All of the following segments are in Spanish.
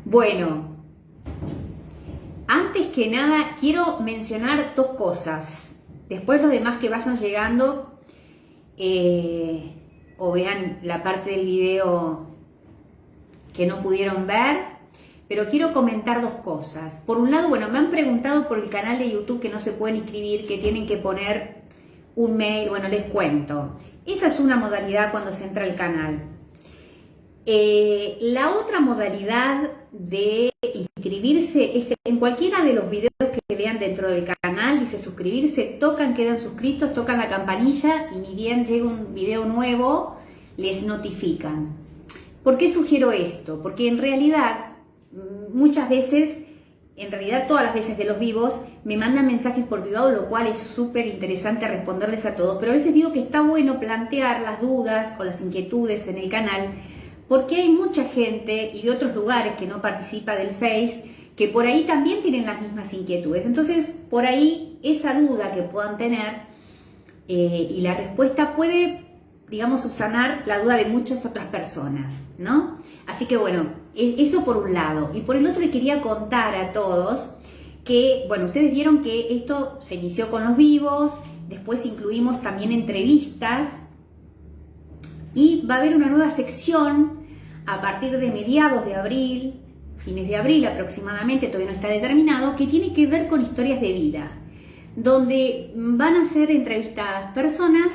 Bueno, antes que nada quiero mencionar dos cosas. Después los demás que vayan llegando o vean la parte del video que no pudieron ver, pero quiero comentar dos cosas. Por un lado, bueno, me han preguntado por el canal de YouTube que no se pueden inscribir, que tienen que poner un mail. Bueno, les cuento. Esa es una modalidad cuando se entra al canal. La otra modalidad de inscribirse es que en cualquiera de los videos que vean dentro del canal dice suscribirse, quedan suscritos, tocan la campanilla y ni bien llega un video nuevo les notifican. ¿Por qué sugiero esto? Porque en realidad muchas veces, todas las veces de los vivos me mandan mensajes por privado, lo cual es súper interesante responderles a todos, pero a veces digo que está bueno plantear las dudas o las inquietudes en el canal, porque hay mucha gente y de otros lugares que no participa del Face, que por ahí también tienen las mismas inquietudes. Entonces, por ahí, esa duda que puedan tener y la respuesta puede, digamos, subsanar la duda de muchas otras personas, ¿no? Así que, bueno, eso por un lado. Y por el otro, le quería contar a todos que, bueno, ustedes vieron que esto se inició con los vivos, después incluimos también entrevistas, y va a haber una nueva sección a partir de mediados de abril, fines de abril aproximadamente, todavía no está determinado, que tiene que ver con historias de vida, donde van a ser entrevistadas personas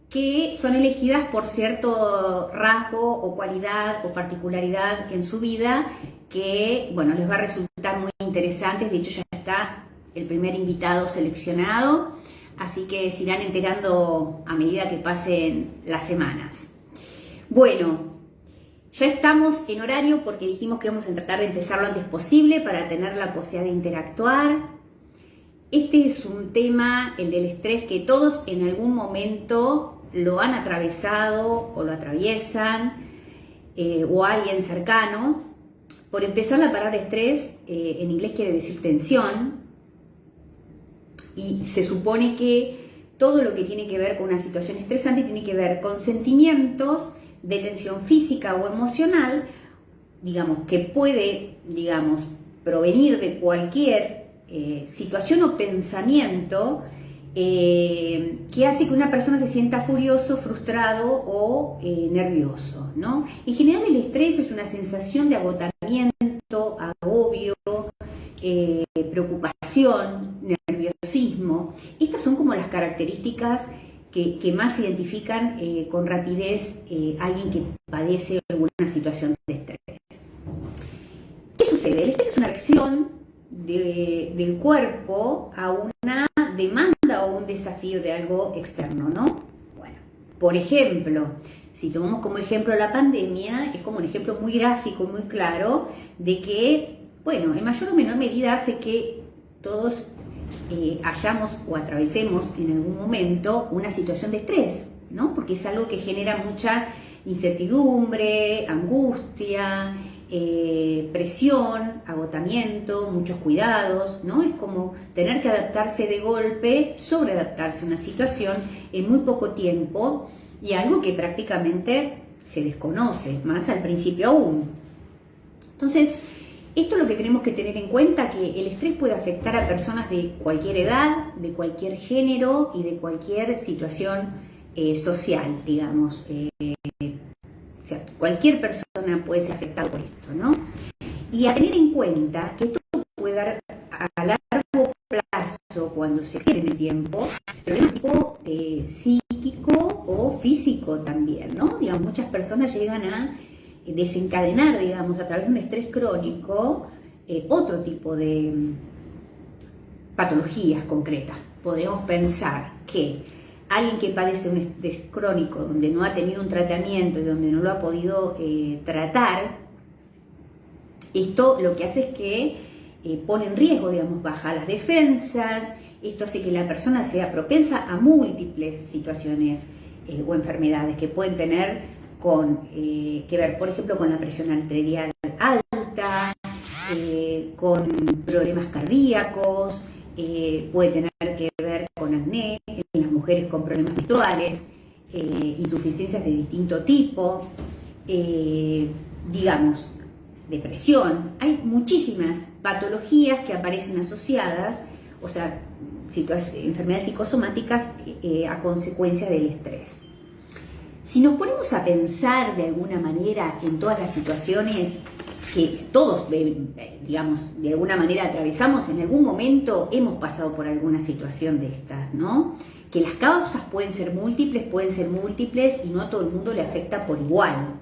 que son elegidas por cierto rasgo o cualidad o particularidad en su vida que, bueno, les va a resultar muy interesantes. De hecho, ya está el primer invitado seleccionado, así que se irán enterando a medida que pasen las semanas. Bueno, ya estamos en horario porque dijimos que vamos a tratar de empezar lo antes posible para tener la posibilidad de interactuar. Este es un tema, el del estrés, que todos en algún momento lo han atravesado o lo atraviesan, o alguien cercano. Por empezar, la palabra estrés en inglés quiere decir tensión, y se supone que todo lo que tiene que ver con una situación estresante tiene que ver con sentimientos de tensión física o emocional, digamos, que puede, digamos, provenir de cualquier situación o pensamiento que hace que una persona se sienta furioso, frustrado o nervioso, ¿no? En general, el estrés es una sensación de agotamiento, agobio, preocupación, nerviosismo. Estas son como las características que más identifican con rapidez alguien que padece alguna situación de estrés. ¿Qué sucede? El estrés es una reacción del cuerpo a una demanda o un desafío de algo externo, ¿no? Bueno, por ejemplo, si tomamos como ejemplo la pandemia, es como un ejemplo muy gráfico, muy claro, de que, bueno, en mayor o menor medida hace que todos hayamos o atravesemos en algún momento una situación de estrés, ¿no? Porque es algo que genera mucha incertidumbre, angustia, presión, agotamiento, muchos cuidados, ¿no? Es como tener que adaptarse de golpe, sobreadaptarse a una situación en muy poco tiempo y algo que prácticamente se desconoce, más al principio aún. Entonces, esto es lo que tenemos que tener en cuenta, que el estrés puede afectar a personas de cualquier edad, de cualquier género y de cualquier situación social, digamos. O sea, cualquier persona puede ser afectada por esto, ¿no? Y a tener en cuenta que esto puede dar a largo plazo, cuando se extiende en el tiempo, problemas tipo psíquico o físico también, ¿no? Digamos, muchas personas llegan a desencadenar, digamos, a través de un estrés crónico, otro tipo de patologías concretas. Podemos pensar que alguien que padece un estrés crónico, donde no ha tenido un tratamiento y donde no lo ha podido tratar, esto lo que hace es que pone en riesgo, digamos, baja las defensas. Esto hace que la persona sea propensa a múltiples situaciones o enfermedades que pueden tener que ver, por ejemplo, con la presión arterial alta, con problemas cardíacos, puede tener que ver con acné en las mujeres con problemas menstruales, insuficiencias de distinto tipo, digamos, depresión. Hay muchísimas patologías que aparecen asociadas, o sea, enfermedades psicosomáticas a consecuencia del estrés. Si nos ponemos a pensar de alguna manera en todas las situaciones que todos, digamos, de alguna manera atravesamos, en algún momento hemos pasado por alguna situación de estas, ¿no? Que las causas pueden ser múltiples y no a todo el mundo le afecta por igual.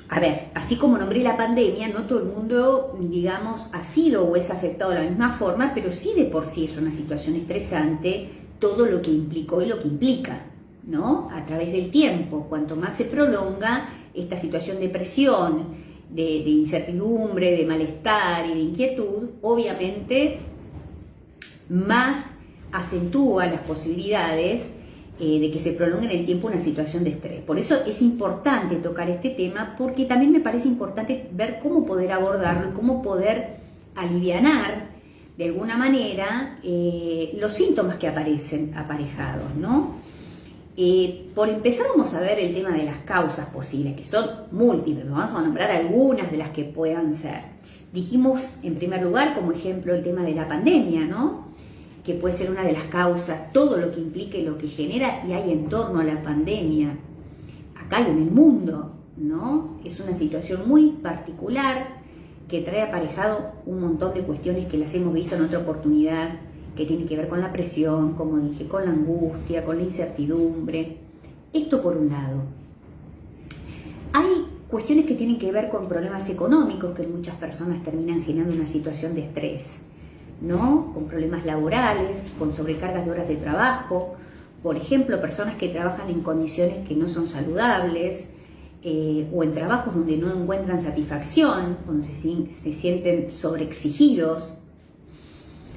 A ver, así como nombré la pandemia, no todo el mundo, digamos, ha sido o es afectado de la misma forma, pero sí de por sí es una situación estresante todo lo que implicó y lo que implica, ¿no? A través del tiempo, cuanto más se prolonga esta situación de presión, de incertidumbre, de malestar y de inquietud, obviamente más acentúa las posibilidades de que se prolongue en el tiempo una situación de estrés. Por eso es importante tocar este tema, porque también me parece importante ver cómo poder abordarlo y cómo poder alivianar de alguna manera los síntomas que aparecen aparejados, ¿no? Por empezar vamos a ver el tema de las causas posibles, que son múltiples, vamos a nombrar algunas de las que puedan ser. Dijimos en primer lugar como ejemplo el tema de la pandemia, ¿no? Que puede ser una de las causas, todo lo que implique, lo que genera y hay en torno a la pandemia, acá y en el mundo, ¿no? Es una situación muy particular que trae aparejado un montón de cuestiones que las hemos visto en otra oportunidad, que tienen que ver con la presión, como dije, con la angustia, con la incertidumbre. Esto por un lado. Hay cuestiones que tienen que ver con problemas económicos que muchas personas terminan generando una situación de estrés, ¿no? Con problemas laborales, con sobrecargas de horas de trabajo, por ejemplo, personas que trabajan en condiciones que no son saludables o en trabajos donde no encuentran satisfacción, donde se sienten sobreexigidos.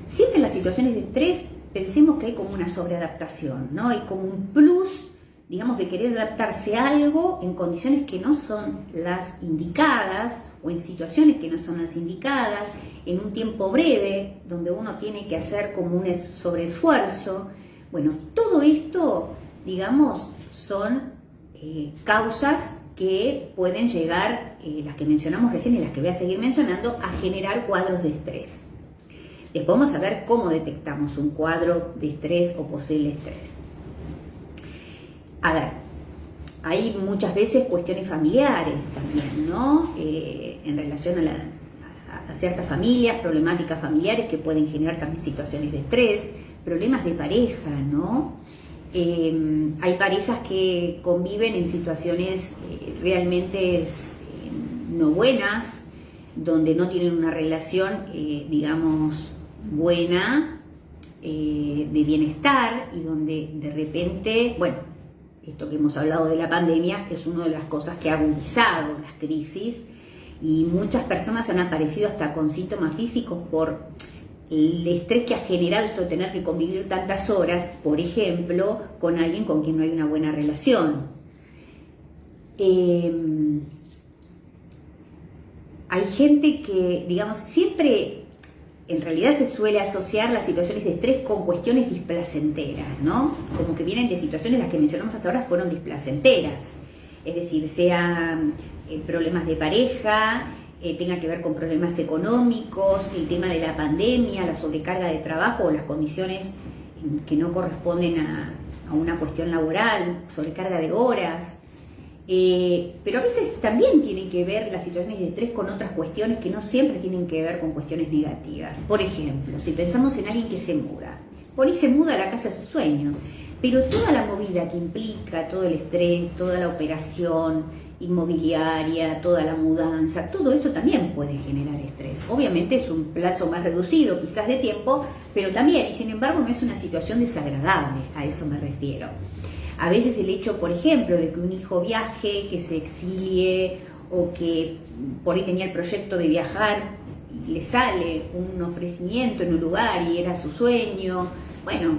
Siempre en las situaciones de estrés pensemos que hay como una sobreadaptación, ¿no? Hay como un plus, digamos, de querer adaptarse a algo en condiciones que no son las indicadas o en situaciones que no son las indicadas, en un tiempo breve, donde uno tiene que hacer como un sobreesfuerzo. Bueno, todo esto, digamos, son causas que pueden llegar, las que mencionamos recién y las que voy a seguir mencionando, a generar cuadros de estrés. Después vamos a ver cómo detectamos un cuadro de estrés o posible estrés. A ver, hay muchas veces cuestiones familiares también, ¿no? En relación a ciertas familias, problemáticas familiares que pueden generar también situaciones de estrés, problemas de pareja, ¿no? Hay parejas que conviven en situaciones realmente no buenas, donde no tienen una relación, digamos, buena, de bienestar, y donde de repente, bueno, esto que hemos hablado de la pandemia es una de las cosas que ha agudizado las crisis, y muchas personas han aparecido hasta con síntomas físicos por el estrés que ha generado esto de tener que convivir tantas horas, por ejemplo, con alguien con quien no hay una buena relación. Hay gente que, digamos, siempre en realidad se suele asociar las situaciones de estrés con cuestiones displacenteras, ¿no? Como que vienen de situaciones, las que mencionamos hasta ahora fueron displacenteras. Es decir, sean problemas de pareja, tenga que ver con problemas económicos, el tema de la pandemia, la sobrecarga de trabajo o las condiciones que no corresponden a una cuestión laboral, sobrecarga de horas. Pero a veces también tienen que ver las situaciones de estrés con otras cuestiones que no siempre tienen que ver con cuestiones negativas. Por ejemplo, si pensamos en alguien que se muda, por ahí se muda a la casa de sus sueños, pero toda la movida que implica, todo el estrés, toda la operación inmobiliaria, toda la mudanza, todo esto también puede generar estrés. Obviamente es un plazo más reducido quizás de tiempo, pero también, y sin embargo no es una situación desagradable, a eso me refiero. A veces el hecho, por ejemplo, de que un hijo viaje, que se exilie, o que por ahí tenía el proyecto de viajar y le sale un ofrecimiento en un lugar y era su sueño, bueno,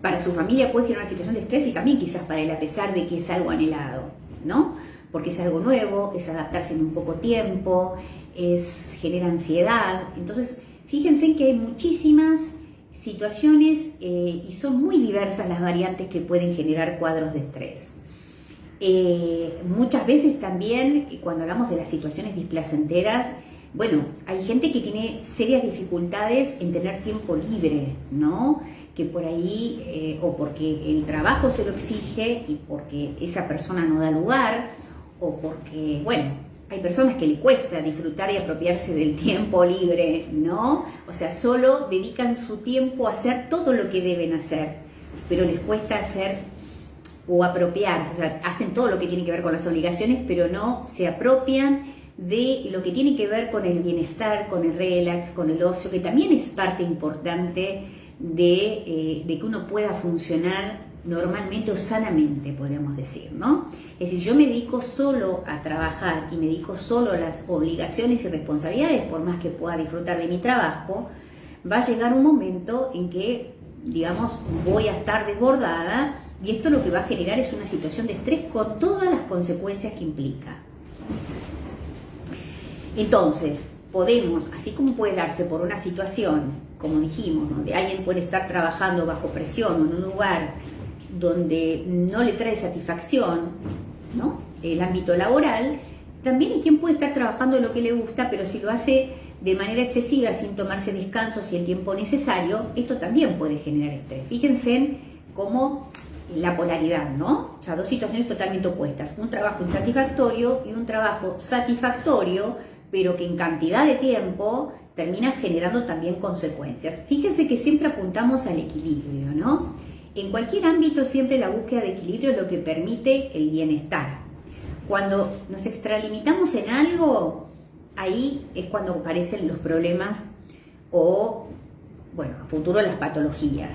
para su familia puede generar una situación de estrés, y también quizás para él, a pesar de que es algo anhelado, ¿no? Porque es algo nuevo, es adaptarse en un poco tiempo, genera ansiedad. Entonces, fíjense que hay muchísimas situaciones y son muy diversas las variantes que pueden generar cuadros de estrés. Muchas veces también, cuando hablamos de las situaciones displacenteras, bueno, hay gente que tiene serias dificultades en tener tiempo libre, ¿no? Que por ahí, o porque el trabajo se lo exige y porque esa persona no da lugar, o porque, bueno, hay personas que le cuesta disfrutar y apropiarse del tiempo libre, ¿no? O sea, solo dedican su tiempo a hacer todo lo que deben hacer, pero les cuesta hacer o apropiarse, o sea, hacen todo lo que tiene que ver con las obligaciones, pero no se apropian de lo que tiene que ver con el bienestar, con el relax, con el ocio, que también es parte importante de que uno pueda funcionar normalmente o sanamente, podríamos decir, ¿no? Es decir, yo me dedico solo a trabajar y me dedico solo a las obligaciones y responsabilidades, por más que pueda disfrutar de mi trabajo, va a llegar un momento en que, digamos, voy a estar desbordada y esto lo que va a generar es una situación de estrés con todas las consecuencias que implica. Entonces, podemos, así como puede darse por una situación, como dijimos, donde alguien puede estar trabajando bajo presión o en un lugar donde no le trae satisfacción, ¿no?, el ámbito laboral, también hay quien puede estar trabajando lo que le gusta, pero si lo hace de manera excesiva, sin tomarse descansos y el tiempo necesario, esto también puede generar estrés. Fíjense en cómo la polaridad, ¿no? O sea, dos situaciones totalmente opuestas. Un trabajo insatisfactorio y un trabajo satisfactorio, pero que en cantidad de tiempo termina generando también consecuencias. Fíjense que siempre apuntamos al equilibrio, ¿no? En cualquier ámbito siempre la búsqueda de equilibrio es lo que permite el bienestar. Cuando nos extralimitamos en algo, ahí es cuando aparecen los problemas o, bueno, a futuro las patologías.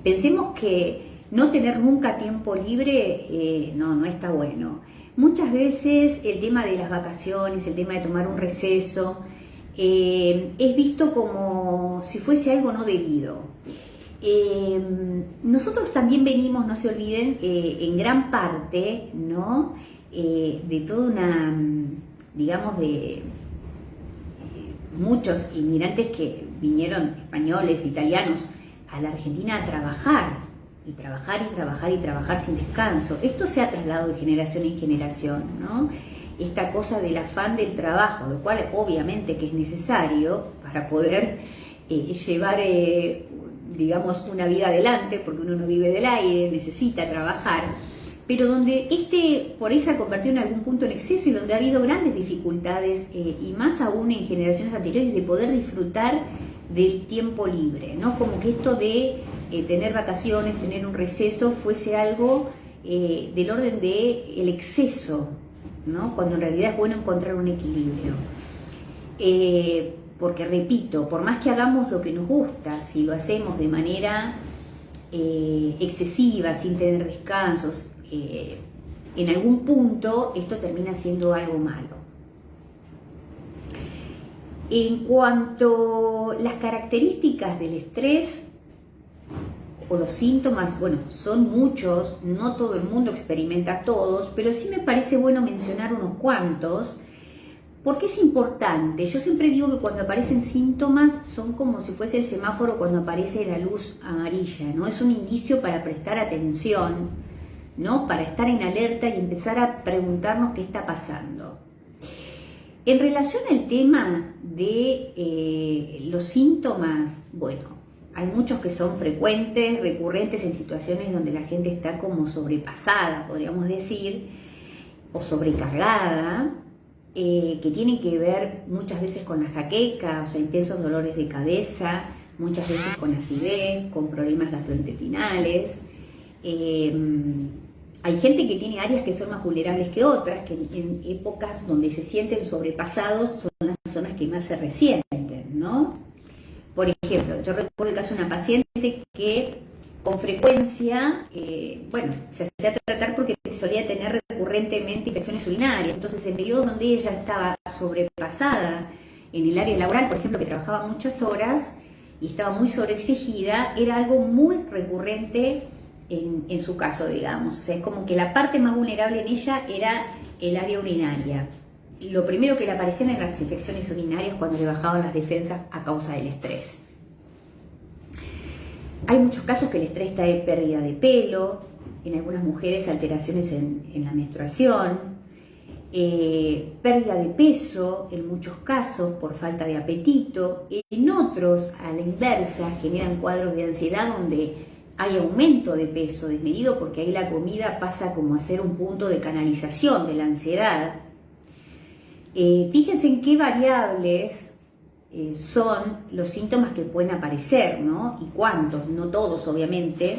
Pensemos que no tener nunca tiempo libre no está bueno. Muchas veces el tema de las vacaciones, el tema de tomar un receso, es visto como si fuese algo no debido. Nosotros también venimos, no se olviden, en gran parte, ¿no?, de toda una, digamos, de muchos inmigrantes que vinieron, españoles, italianos, a la Argentina a trabajar, y trabajar y trabajar y trabajar sin descanso. Esto se ha trasladado de generación en generación, ¿no? Esta cosa del afán del trabajo, lo cual obviamente que es necesario para poder llevar, digamos, una vida adelante, porque uno no vive del aire, necesita trabajar, pero donde por ahí se ha convertido en algún punto en exceso y donde ha habido grandes dificultades, y más aún en generaciones anteriores, de poder disfrutar del tiempo libre, ¿no? Como que esto de tener vacaciones, tener un receso, fuese algo del orden de el exceso, ¿no? Cuando en realidad es bueno encontrar un equilibrio. Porque repito, por más que hagamos lo que nos gusta, si lo hacemos de manera excesiva, sin tener descansos, en algún punto esto termina siendo algo malo. En cuanto a las características del estrés o los síntomas, bueno, son muchos, no todo el mundo experimenta todos, pero sí me parece bueno mencionar unos cuantos, porque es importante. Yo siempre digo que cuando aparecen síntomas son como si fuese el semáforo cuando aparece la luz amarilla, ¿no? Es un indicio para prestar atención, ¿no?, para estar en alerta y empezar a preguntarnos qué está pasando. En relación al tema de los síntomas, bueno, hay muchos que son frecuentes, recurrentes en situaciones donde la gente está como sobrepasada, podríamos decir, o sobrecargada, que tienen que ver muchas veces con la jaqueca, o sea, intensos dolores de cabeza, muchas veces con acidez, con problemas gastrointestinales. Hay gente que tiene áreas que son más vulnerables que otras, que en épocas donde se sienten sobrepasados son las zonas que más se resienten, ¿no? Por ejemplo, yo recuerdo el caso de una paciente que con frecuencia, se hacía tratar porque solía tener recurrentemente infecciones urinarias. Entonces, en periodos donde ella estaba sobrepasada en el área laboral, por ejemplo, que trabajaba muchas horas y estaba muy sobreexigida, era algo muy recurrente en su caso, digamos. O sea, es como que la parte más vulnerable en ella era el área urinaria. Lo primero que le aparecían eran las infecciones urinarias cuando le bajaban las defensas a causa del estrés. Hay muchos casos que el estrés trae pérdida de pelo, en algunas mujeres alteraciones en la menstruación, pérdida de peso en muchos casos por falta de apetito, en otros a la inversa generan cuadros de ansiedad donde hay aumento de peso desmedido porque ahí la comida pasa como a ser un punto de canalización de la ansiedad. Fíjense en qué variables son los síntomas que pueden aparecer, ¿no? Y cuántos, no todos obviamente,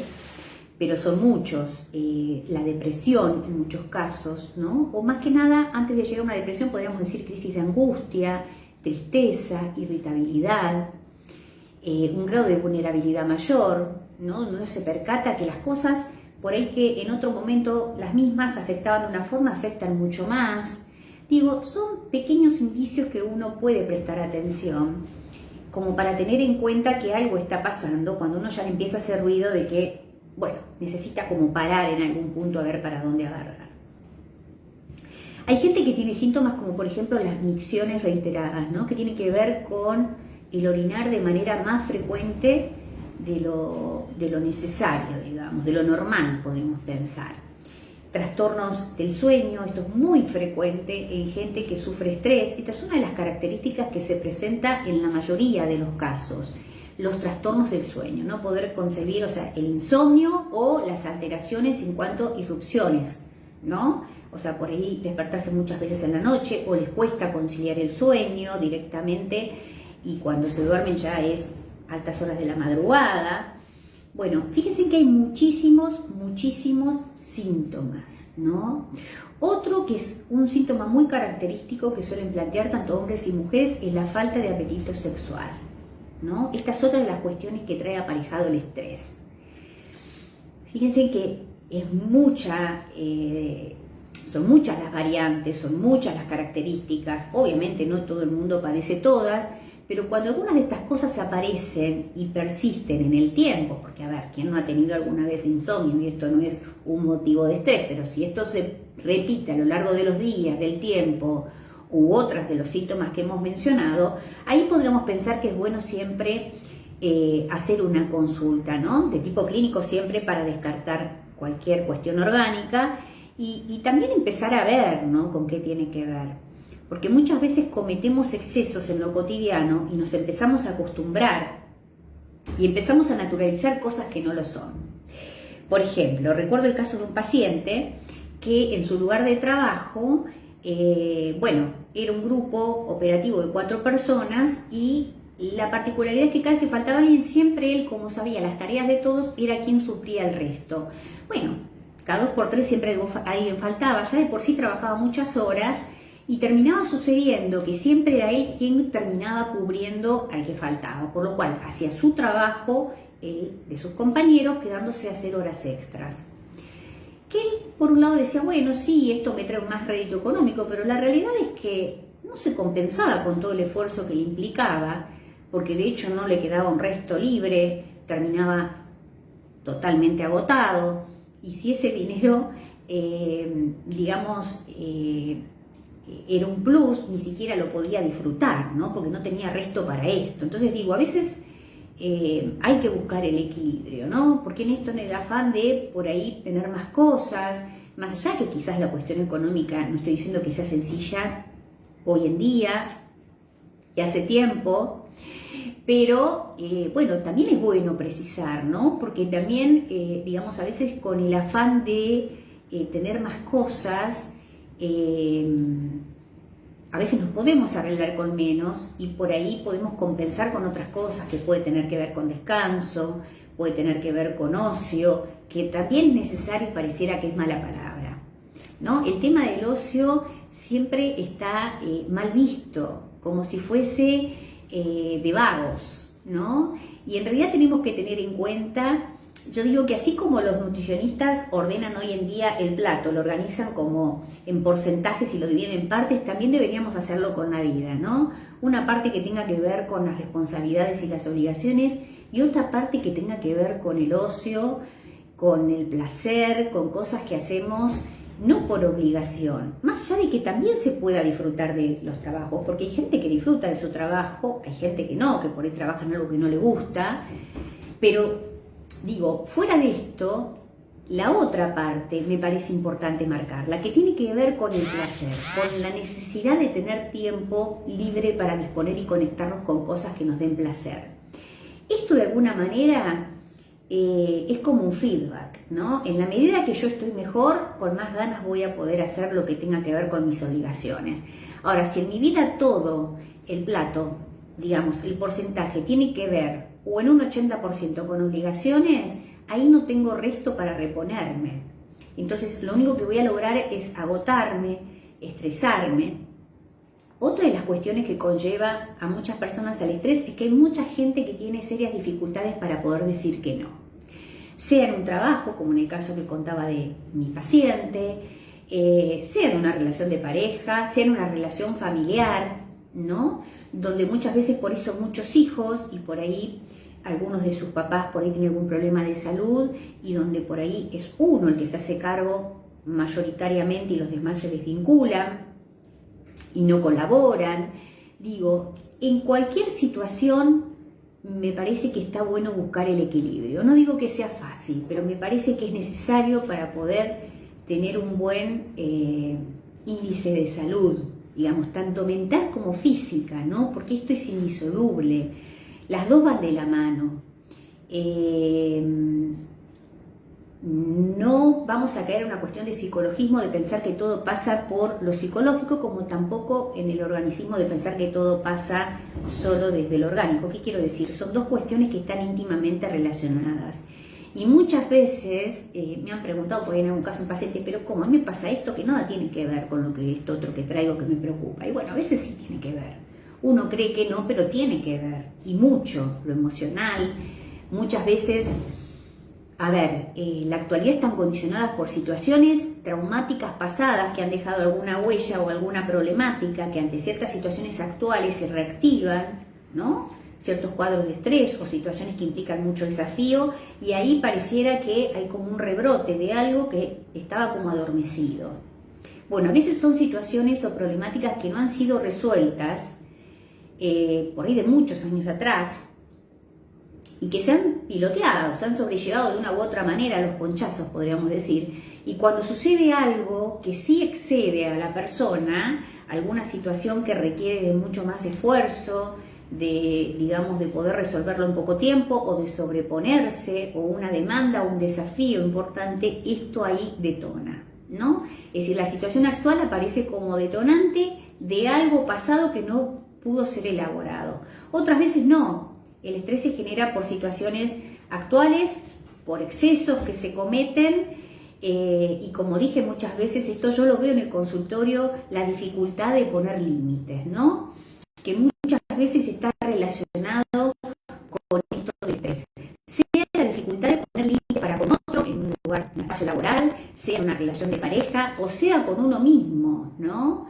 pero son muchos. La depresión en muchos casos, ¿no? O más que nada, antes de llegar a una depresión podríamos decir crisis de angustia, tristeza, irritabilidad, un grado de vulnerabilidad mayor, ¿no? Uno se percata que las cosas, por ahí que en otro momento las mismas afectaban de una forma, afectan mucho más. Digo, son pequeños indicios que uno puede prestar atención, como para tener en cuenta que algo está pasando cuando uno ya le empieza a hacer ruido de que, bueno, necesita como parar en algún punto a ver para dónde agarrar. Hay gente que tiene síntomas como por ejemplo las micciones reiteradas, ¿no? Que tiene que ver con el orinar de manera más frecuente de lo necesario, digamos, de lo normal, podríamos pensar. Trastornos del sueño, esto es muy frecuente en gente que sufre estrés. Esta es una de las características que se presenta en la mayoría de los casos. Los trastornos del sueño, no poder concebir, o sea, el insomnio o las alteraciones en cuanto a irrupciones, ¿no? O sea, por ahí despertarse muchas veces en la noche o les cuesta conciliar el sueño directamente y cuando se duermen ya es altas horas de la madrugada. Bueno, fíjense que hay muchísimos síntomas, ¿no? Otro que es un síntoma muy característico que suelen plantear tanto hombres y mujeres es la falta de apetito sexual, ¿no? Esta es otra de las cuestiones que trae aparejado el estrés. Fíjense que son muchas las variantes, son muchas las características. Obviamente no todo el mundo padece todas, pero cuando algunas de estas cosas aparecen y persisten en el tiempo, porque a ver, ¿quién no ha tenido alguna vez insomnio? Y esto no es un motivo de estrés, pero si esto se repite a lo largo de los días, del tiempo, u otras de los síntomas que hemos mencionado, ahí podríamos pensar que es bueno siempre hacer una consulta, ¿no? De tipo clínico siempre para descartar cualquier cuestión orgánica y también empezar a ver, ¿no? Con qué tiene que ver. Porque muchas veces cometemos excesos en lo cotidiano y nos empezamos a acostumbrar y empezamos a naturalizar cosas que no lo son. Por ejemplo, recuerdo el caso de un paciente que en su lugar de trabajo, era un grupo operativo de 4 personas y la particularidad es que cada vez que faltaba alguien, siempre él, como sabía las tareas de todos, era quien suplía el resto. Bueno, cada 2 por 3 siempre alguien faltaba, ya de por sí trabajaba muchas horas y terminaba sucediendo que siempre era él quien terminaba cubriendo al que faltaba, por lo cual hacía su trabajo él de sus compañeros quedándose a hacer horas extras. Que él por un lado decía, bueno, sí, esto me trae más rédito económico, pero la realidad es que no se compensaba con todo el esfuerzo que le implicaba, porque de hecho no le quedaba un resto libre, terminaba totalmente agotado, y si ese dinero, era un plus, ni siquiera lo podía disfrutar, ¿no? Porque no tenía resto para esto. Entonces digo, a veces hay que buscar el equilibrio, ¿no? Porque en esto, en el afán de por ahí tener más cosas, más allá que quizás la cuestión económica, no estoy diciendo que sea sencilla hoy en día y hace tiempo, pero también es bueno precisar, ¿no? Porque también, a veces con el afán de tener más cosas, a veces nos podemos arreglar con menos y por ahí podemos compensar con otras cosas que puede tener que ver con descanso, puede tener que ver con ocio, que también es necesario y pareciera que es mala palabra, ¿no? El tema del ocio siempre está mal visto, como si fuese de vagos, ¿no? Y en realidad tenemos que tener en cuenta, yo digo que así como los nutricionistas ordenan hoy en día el plato, lo organizan como en porcentajes y lo dividen en partes, también deberíamos hacerlo con la vida, ¿no? Una parte que tenga que ver con las responsabilidades y las obligaciones y otra parte que tenga que ver con el ocio, con el placer, con cosas que hacemos no por obligación, más allá de que también se pueda disfrutar de los trabajos, porque hay gente que disfruta de su trabajo, hay gente que no, que por ahí trabaja en algo que no le gusta, pero digo, fuera de esto, La otra parte me parece importante marcar, la que tiene que ver con el placer, con la necesidad de tener tiempo libre para disponer y conectarnos con cosas que nos den placer. Esto de alguna manera es como un feedback, ¿no? En la medida que yo estoy mejor, con más ganas voy a poder hacer lo que tenga que ver con mis obligaciones. Ahora, si en mi vida todo, el plato, digamos, el porcentaje tiene que ver o en un 80% con obligaciones, ahí no tengo resto para reponerme. Entonces, lo único que voy a lograr es agotarme, estresarme. Otra de las cuestiones que conlleva a muchas personas al estrés es que hay mucha gente que tiene serias dificultades para poder decir que no. Sea en un trabajo, como en el caso que contaba de mi paciente, sea en una relación de pareja, sea en una relación familiar, ¿no? Donde muchas veces por eso muchos hijos y por ahí algunos de sus papás por ahí tienen algún problema de salud y donde por ahí es uno el que se hace cargo mayoritariamente y los demás se desvinculan y no colaboran. Digo, en cualquier situación me parece que está bueno buscar el equilibrio. No digo que sea fácil, pero me parece que es necesario para poder tener un buen índice de salud, digamos, tanto mental como física, ¿no? Porque esto es indisoluble. Las dos van de la mano. No vamos a caer en una cuestión de psicologismo, de pensar que todo pasa por lo psicológico, como tampoco en el organicismo de pensar que todo pasa solo desde lo orgánico. ¿Qué quiero decir? Son dos cuestiones que están íntimamente relacionadas. Y muchas veces me han preguntado, por ahí en algún caso un paciente, pero ¿cómo? A mí me pasa esto que nada tiene que ver con lo que esto otro que traigo que me preocupa. Y bueno, a veces sí tiene que ver. Uno cree que no, pero tiene que ver, y mucho, lo emocional. Muchas veces, la actualidad están condicionadas por situaciones traumáticas pasadas que han dejado alguna huella o alguna problemática que ante ciertas situaciones actuales se reactivan, ¿no? Ciertos cuadros de estrés o situaciones que implican mucho desafío, y ahí pareciera que hay como un rebrote de algo que estaba como adormecido. Bueno, a veces son situaciones o problemáticas que no han sido resueltas por ahí de muchos años atrás y que se han piloteado, se han sobrellevado de una u otra manera, los ponchazos podríamos decir, y cuando sucede algo que sí excede a la persona, alguna situación que requiere de mucho más esfuerzo, digamos, de poder resolverlo en poco tiempo o de sobreponerse, o una demanda o un desafío importante, esto ahí detona, ¿no? Es decir, la situación actual aparece como detonante de algo pasado que no pudo ser elaborado. Otras veces no. El estrés se genera por situaciones actuales, por excesos que se cometen, y como dije muchas veces, esto yo lo veo en el consultorio, la dificultad de poner límites, ¿no? Que muchas veces está relacionado con esto del estrés. Sea la dificultad de poner límites para con otro en un lugar, en un espacio laboral, sea en una relación de pareja, o sea con uno mismo, ¿no?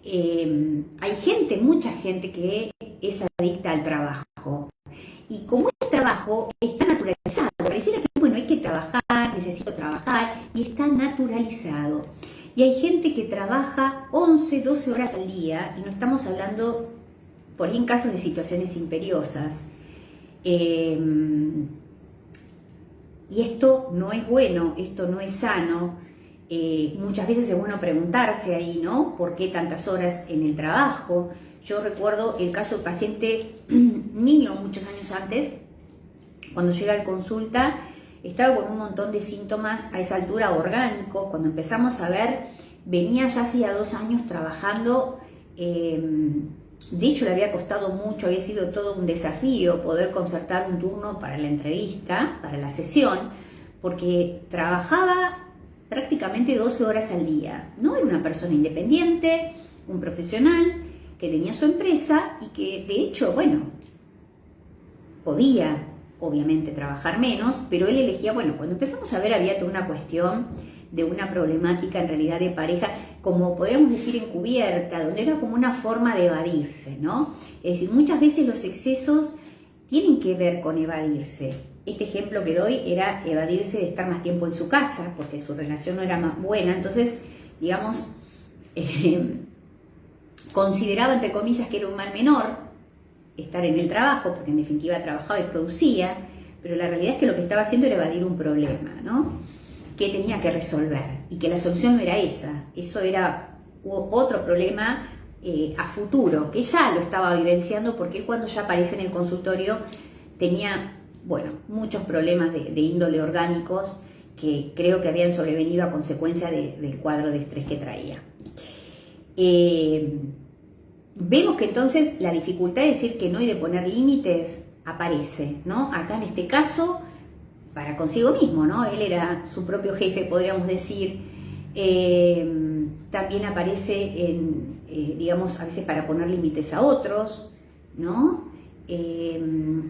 Hay gente, mucha gente que es adicta al trabajo, y como el trabajo está naturalizado, pareciera que bueno, hay que trabajar, necesito trabajar, y está naturalizado. Y hay gente que trabaja 11, 12 horas al día, y no estamos hablando por ahí en casos de situaciones imperiosas, y esto no es bueno, esto no es sano. Muchas veces es bueno preguntarse ahí, ¿no? ¿Por qué tantas horas en el trabajo? Yo recuerdo el caso del paciente mío muchos años antes, cuando llega a consulta, estaba con un montón de síntomas a esa altura orgánicos. Cuando empezamos a ver, venía ya hacía 2 años trabajando, de hecho le había costado mucho, había sido todo un desafío poder concertar un turno para la entrevista, para la sesión, porque trabajaba prácticamente 12 horas al día, ¿no? Era una persona independiente, un profesional que tenía su empresa y que de hecho, bueno, podía obviamente trabajar menos, pero él elegía, bueno, cuando empezamos a ver había toda una cuestión de una problemática en realidad de pareja, como podríamos decir encubierta, donde era como una forma de evadirse, ¿no? Es decir, muchas veces los excesos tienen que ver con evadirse. Este ejemplo que doy era evadirse de estar más tiempo en su casa, porque su relación no era más buena, entonces, digamos, consideraba, entre comillas, que era un mal menor estar en el trabajo, porque en definitiva trabajaba y producía, pero la realidad es que lo que estaba haciendo era evadir un problema, ¿no? que tenía que resolver y que la solución no era esa, eso era otro problema a futuro, que ya lo estaba vivenciando porque él cuando ya aparece en el consultorio tenía, bueno, muchos problemas de índole orgánicos que creo que habían sobrevenido a consecuencia del cuadro de estrés que traía. Vemos que entonces la dificultad de decir que no y de poner límites aparece, ¿no? Acá en este caso, para consigo mismo, ¿no? Él era su propio jefe, podríamos decir. También aparece en, digamos, a veces para poner límites a otros, ¿no?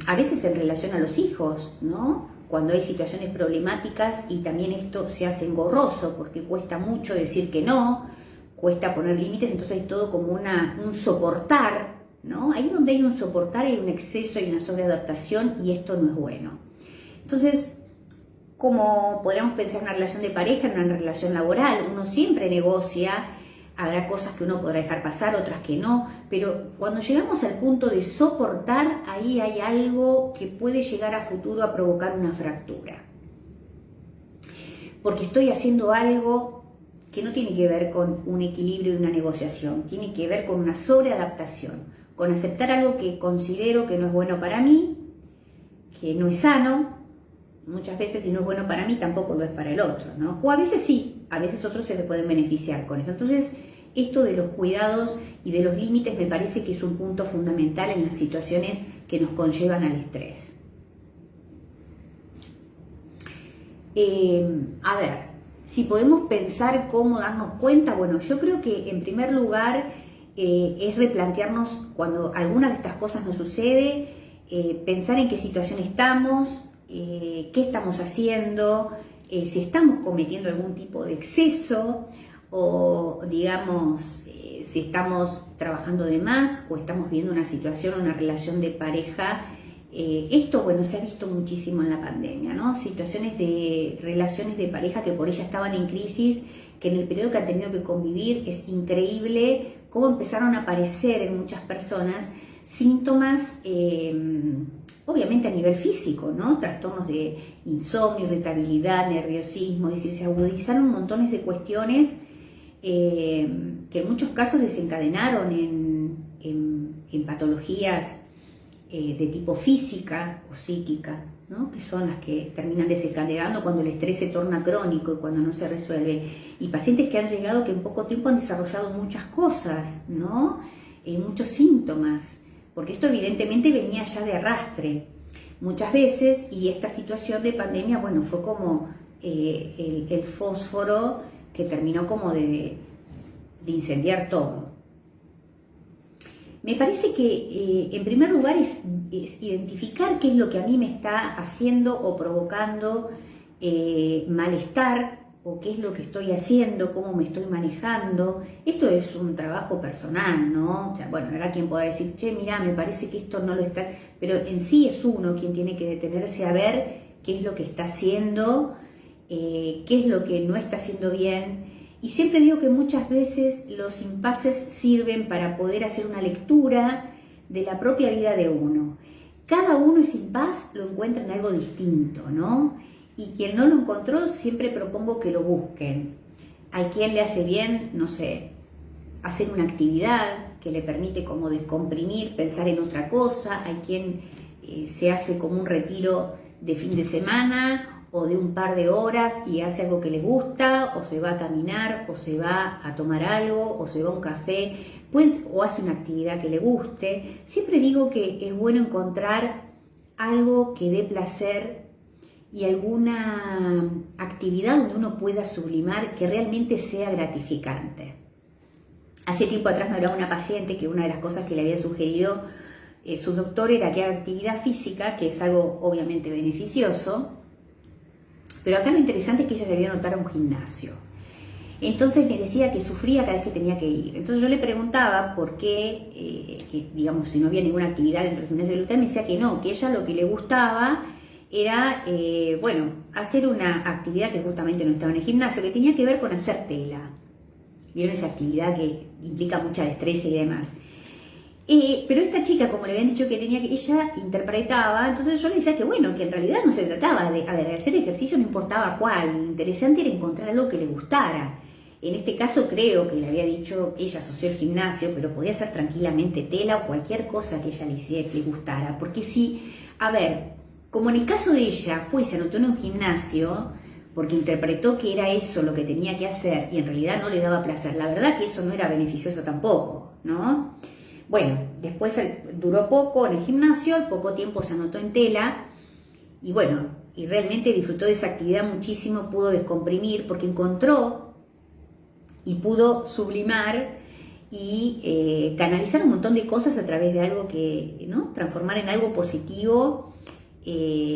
A veces en relación a los hijos, ¿no? Cuando hay situaciones problemáticas y también esto se hace engorroso porque cuesta mucho decir que no, cuesta poner límites, entonces hay todo como un soportar, ¿no? Ahí donde hay un soportar hay un exceso, hay una sobreadaptación y esto no es bueno. Entonces, como podríamos pensar en una relación de pareja, en una relación laboral, uno siempre negocia, habrá cosas que uno podrá dejar pasar, otras que no, pero cuando llegamos al punto de soportar, ahí hay algo que puede llegar a futuro a provocar una fractura. Porque estoy haciendo algo que no tiene que ver con un equilibrio y una negociación, tiene que ver con una sobreadaptación, con aceptar algo que considero que no es bueno para mí, que no es sano. Muchas veces si no es bueno para mí tampoco lo es para el otro, ¿no? O a veces sí, a veces otros se le pueden beneficiar con eso. Entonces, esto de los cuidados y de los límites me parece que es un punto fundamental en las situaciones que nos conllevan al estrés. A ver, si podemos pensar cómo darnos cuenta, bueno, yo creo que en primer lugar es replantearnos cuando alguna de estas cosas nos sucede, pensar en qué situación estamos, qué estamos haciendo, si estamos cometiendo algún tipo de exceso o digamos si estamos trabajando de más o estamos viendo una situación, una relación de pareja. Esto, bueno, se ha visto muchísimo en la pandemia, ¿no? Situaciones de relaciones de pareja que por ella estaban en crisis, que en el periodo que han tenido que convivir es increíble cómo empezaron a aparecer en muchas personas síntomas, obviamente a nivel físico, ¿no? Trastornos de insomnio, irritabilidad, nerviosismo, es decir, se agudizaron montones de cuestiones que en muchos casos desencadenaron en patologías de tipo física o psíquica, ¿no? Que son las que terminan desencadenando cuando el estrés se torna crónico y cuando no se resuelve. Y pacientes que han llegado que en poco tiempo han desarrollado muchas cosas, ¿no? Muchos síntomas, porque esto evidentemente venía ya de arrastre muchas veces, y esta situación de pandemia, bueno, fue como el fósforo que terminó como de incendiar todo. Me parece que en primer lugar es identificar qué es lo que a mí me está haciendo o provocando malestar, o qué es lo que estoy haciendo, cómo me estoy manejando. Esto es un trabajo personal, ¿no? O sea, bueno, habrá quien pueda decir, che, mirá, me parece que esto no lo está... Pero en sí es uno quien tiene que detenerse a ver qué es lo que está haciendo, qué es lo que no está haciendo bien. Y siempre digo que muchas veces los impases sirven para poder hacer una lectura de la propia vida de uno. Cada uno ese impas lo encuentra en algo distinto, ¿no? Y quien no lo encontró, siempre propongo que lo busquen. Hay quien le hace bien, no sé, hacer una actividad que le permite como descomprimir, pensar en otra cosa. Hay quien se hace como un retiro de fin de semana o de un par de horas y hace algo que le gusta, o se va a caminar, o se va a tomar algo, o se va a un café, pues, o hace una actividad que le guste. Siempre digo que es bueno encontrar algo que dé placer y alguna actividad donde uno pueda sublimar, que realmente sea gratificante. Hace tiempo atrás me hablaba una paciente que una de las cosas que le había sugerido su doctor era que haga actividad física, que es algo obviamente beneficioso, pero acá lo interesante es que ella se había anotado a un gimnasio. Entonces me decía que sufría cada vez que tenía que ir. Entonces yo le preguntaba por qué, digamos, si no había ninguna actividad dentro del gimnasio de Luther, me decía que no, que ella lo que le gustaba era, bueno, hacer una actividad que justamente no estaba en el gimnasio, que tenía que ver con hacer tela. ¿Vieron esa actividad que implica mucha destreza y demás? Pero esta chica, como le habían dicho que tenía que, ella interpretaba, entonces yo le decía que bueno, que en realidad no se trataba de, a ver, hacer ejercicio no importaba cuál, lo interesante era encontrar algo que le gustara. En este caso creo que le había dicho, ella asoció el gimnasio, pero podía ser tranquilamente tela o cualquier cosa que ella le hiciera que le gustara, porque si, a ver, como en el caso de ella, fue y se anotó en un gimnasio, porque interpretó que era eso lo que tenía que hacer y en realidad no le daba placer, la verdad que eso no era beneficioso tampoco, ¿no? Bueno, después duró poco en el gimnasio, al poco tiempo se anotó en tela y bueno, y realmente disfrutó de esa actividad muchísimo, pudo descomprimir porque encontró y pudo sublimar y canalizar un montón de cosas a través de algo que, ¿no? Transformar en algo positivo,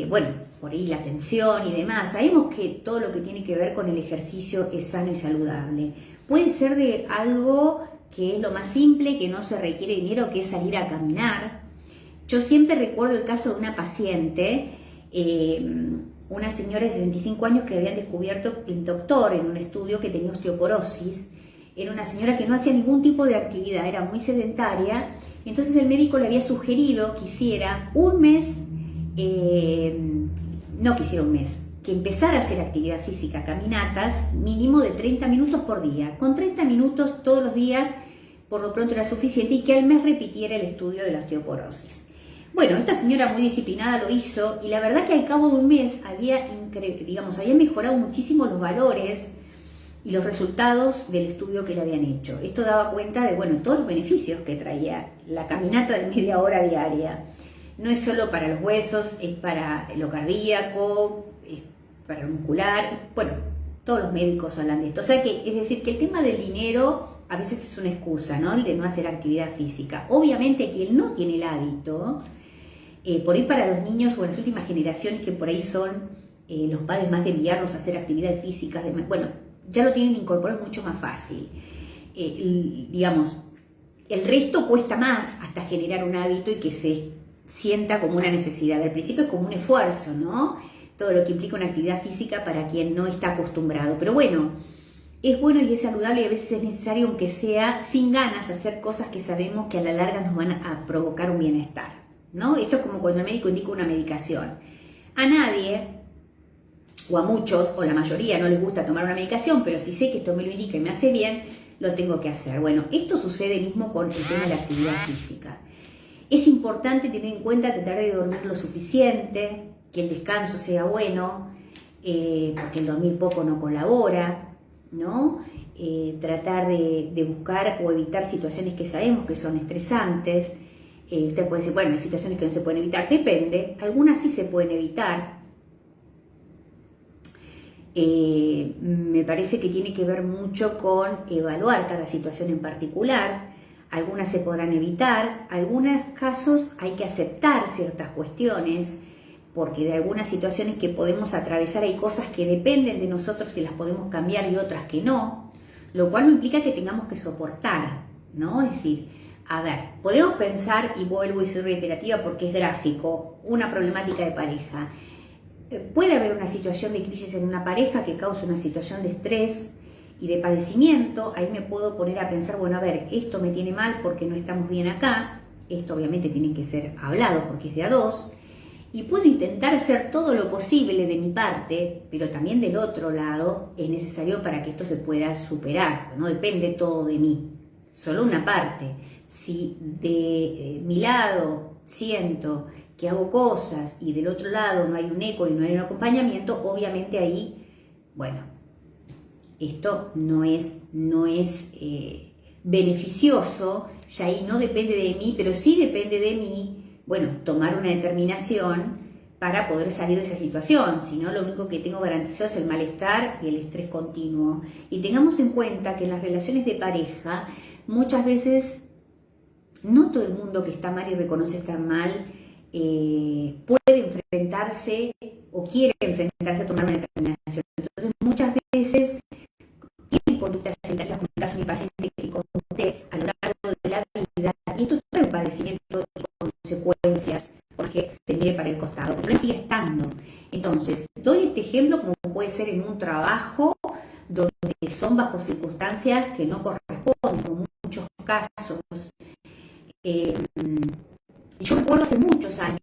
bueno, por ahí la tensión y demás. Sabemos que todo lo que tiene que ver con el ejercicio es sano y saludable. Puede ser de algo que es lo más simple, que no se requiere dinero, que es salir a caminar. Yo siempre recuerdo el caso de una paciente, una señora de 65 años que habían descubierto el doctor en un estudio que tenía osteoporosis. Era una señora que no hacía ningún tipo de actividad, era muy sedentaria. Entonces el médico le había sugerido que hiciera un mes, que empezara a hacer actividad física, caminatas, mínimo de 30 minutos por día. Con 30 minutos todos los días, por lo pronto era suficiente, y que al mes repitiera el estudio de la osteoporosis. Bueno, esta señora muy disciplinada lo hizo, y la verdad que al cabo de un mes había mejorado muchísimo los valores y los resultados del estudio que le habían hecho. Esto daba cuenta de, bueno, todos los beneficios que traía la caminata de media hora diaria. No es solo para los huesos, es para lo cardíaco, es para lo muscular, bueno, todos los médicos hablan de esto. O sea que, es decir, que el tema del dinero a veces es una excusa, ¿no? El de no hacer actividad física. Obviamente quien no tiene el hábito, por ahí para los niños o las últimas generaciones que por ahí son los padres más de enviarlos a hacer actividades físicas, bueno, ya lo tienen incorporado, es mucho más fácil. El resto cuesta más hasta generar un hábito y que se sienta como una necesidad. Al principio es como un esfuerzo, ¿no? Todo lo que implica una actividad física para quien no está acostumbrado. Pero bueno, es bueno y es saludable, y a veces es necesario, aunque sea sin ganas, hacer cosas que sabemos que a la larga nos van a provocar un bienestar, ¿no? Esto es como cuando el médico indica una medicación. A nadie, o a muchos, o la mayoría, no les gusta tomar una medicación, pero si sé que esto me lo indica y me hace bien, lo tengo que hacer. Bueno, esto sucede mismo con el tema de la actividad física. Es importante tener en cuenta tratar de dormir lo suficiente, que el descanso sea bueno, porque el dormir poco no colabora, ¿no? Tratar de buscar o evitar situaciones que sabemos que son estresantes. Usted puede decir, bueno, hay situaciones que no se pueden evitar, depende, algunas sí se pueden evitar. Me parece que tiene que ver mucho con evaluar cada situación en particular. Algunas se podrán evitar, algunos casos hay que aceptar ciertas cuestiones, porque de algunas situaciones que podemos atravesar hay cosas que dependen de nosotros y las podemos cambiar y otras que no, lo cual no implica que tengamos que soportar, ¿no? Es decir, a ver, podemos pensar, y vuelvo y soy reiterativa porque es gráfico, una problemática de pareja. Puede haber una situación de crisis en una pareja que cause una situación de estrés y de padecimiento. Ahí me puedo poner a pensar, bueno, a ver, esto me tiene mal porque no estamos bien acá. Esto obviamente tiene que ser hablado porque es de a dos. Y puedo intentar hacer todo lo posible de mi parte, pero también del otro lado es necesario para que esto se pueda superar. No depende todo de mí, solo una parte. Si de mi lado siento que hago cosas y del otro lado no hay un eco y no hay un acompañamiento, obviamente ahí, bueno, esto no es beneficioso, ya ahí no depende de mí, pero sí depende de mí, bueno, tomar una determinación para poder salir de esa situación. Si no, lo único que tengo garantizado es el malestar y el estrés continuo. Y tengamos en cuenta que en las relaciones de pareja, muchas veces, no todo el mundo que está mal y reconoce estar mal puede enfrentarse o quiere enfrentarse a tomar una determinación. Entonces, muchas veces tienen conductas sanitarias, como en el caso de mi paciente que conté a lo largo de la vida, y esto trae un padecimiento y consecuencias porque se mire para el costado, pero él sigue estando. Entonces, doy este ejemplo como puede ser en un trabajo donde son bajo circunstancias que no corresponden, en muchos casos. Y yo recuerdo hace muchos años,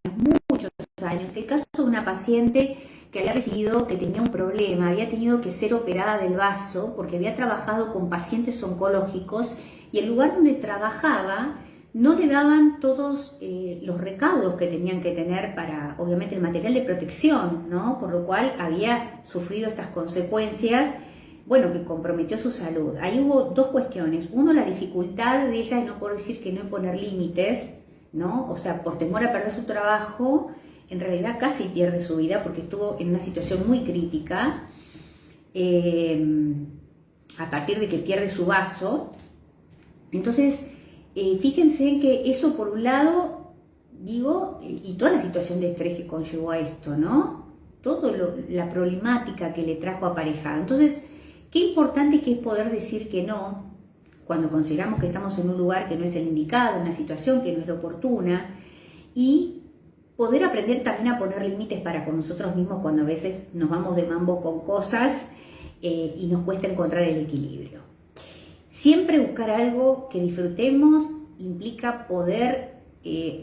el caso de una paciente que había recibido, que tenía un problema, había tenido que ser operada del vaso porque había trabajado con pacientes oncológicos y el lugar donde trabajaba no le daban todos los recaudos que tenían que tener para, obviamente, el material de protección, ¿no? Por lo cual había sufrido estas consecuencias, bueno, que comprometió su salud. Ahí hubo dos cuestiones. Uno, la dificultad de ella de no poder decir que no y poner límites, ¿no? O sea, por temor a perder su trabajo, en realidad casi pierde su vida porque estuvo en una situación muy crítica a partir de que pierde su vaso. Entonces, fíjense que eso por un lado, digo, y toda la situación de estrés que conllevó a esto, ¿no? La problemática que le trajo aparejada. Entonces, qué importante que es poder decir que no cuando consideramos que estamos en un lugar que no es el indicado, una situación que no es la oportuna, y poder aprender también a poner límites para con nosotros mismos cuando a veces nos vamos de mambo con cosas y nos cuesta encontrar el equilibrio. Siempre buscar algo que disfrutemos implica poder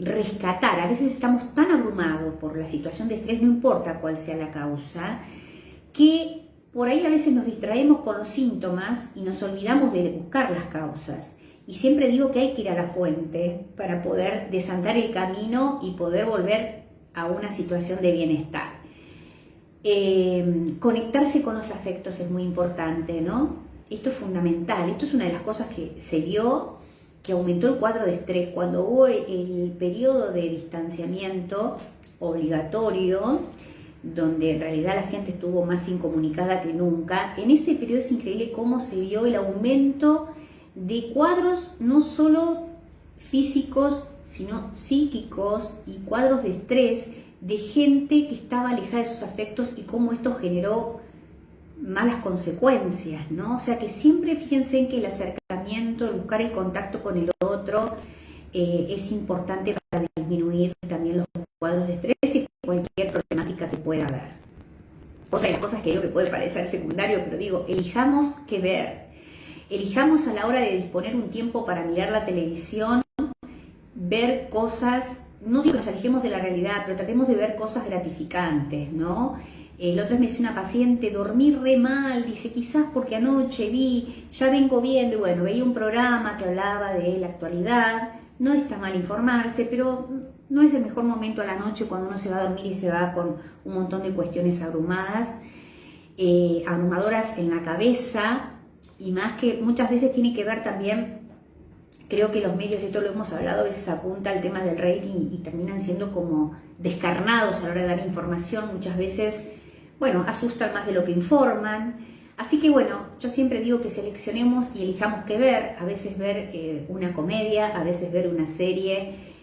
rescatar. A veces estamos tan abrumados por la situación de estrés, no importa cuál sea la causa, que por ahí a veces nos distraemos con los síntomas y nos olvidamos de buscar las causas. Y siempre digo que hay que ir a la fuente para poder desandar el camino y poder volver a una situación de bienestar. Conectarse con los afectos es muy importante, ¿no? Esto es fundamental. Esto es una de las cosas que se vio, que aumentó el cuadro de estrés cuando hubo el periodo de distanciamiento obligatorio, donde en realidad la gente estuvo más incomunicada que nunca. En ese periodo es increíble cómo se vio el aumento de cuadros no solo físicos, sino psíquicos y cuadros de estrés de gente que estaba alejada de sus afectos y cómo esto generó malas consecuencias, ¿no? O sea que siempre fíjense en que el acercamiento, el buscar el contacto con el otro es importante para disminuir también los cuadros de estrés y cualquier problemática que pueda haber. Otra de las cosas que digo que puede parecer secundario, pero digo, elijamos qué ver. Elijamos a la hora de disponer un tiempo para mirar la televisión, ver cosas, no digo que nos alejemos de la realidad, pero tratemos de ver cosas gratificantes, ¿no? El otro día me dice una paciente, dormí re mal, dice, quizás porque anoche vi, ya vengo viendo, y bueno, veía un programa que hablaba de la actualidad, no está mal informarse, pero no es el mejor momento a la noche cuando uno se va a dormir y se va con un montón de cuestiones abrumadoras en la cabeza, y más que muchas veces tiene que ver también, creo que los medios, esto lo hemos hablado, a veces apunta al tema del rating y terminan siendo como descarnados a la hora de dar información, muchas veces, bueno, asustan más de lo que informan. Así que bueno, yo siempre digo que seleccionemos y elijamos qué ver, a veces ver una comedia, a veces ver una serie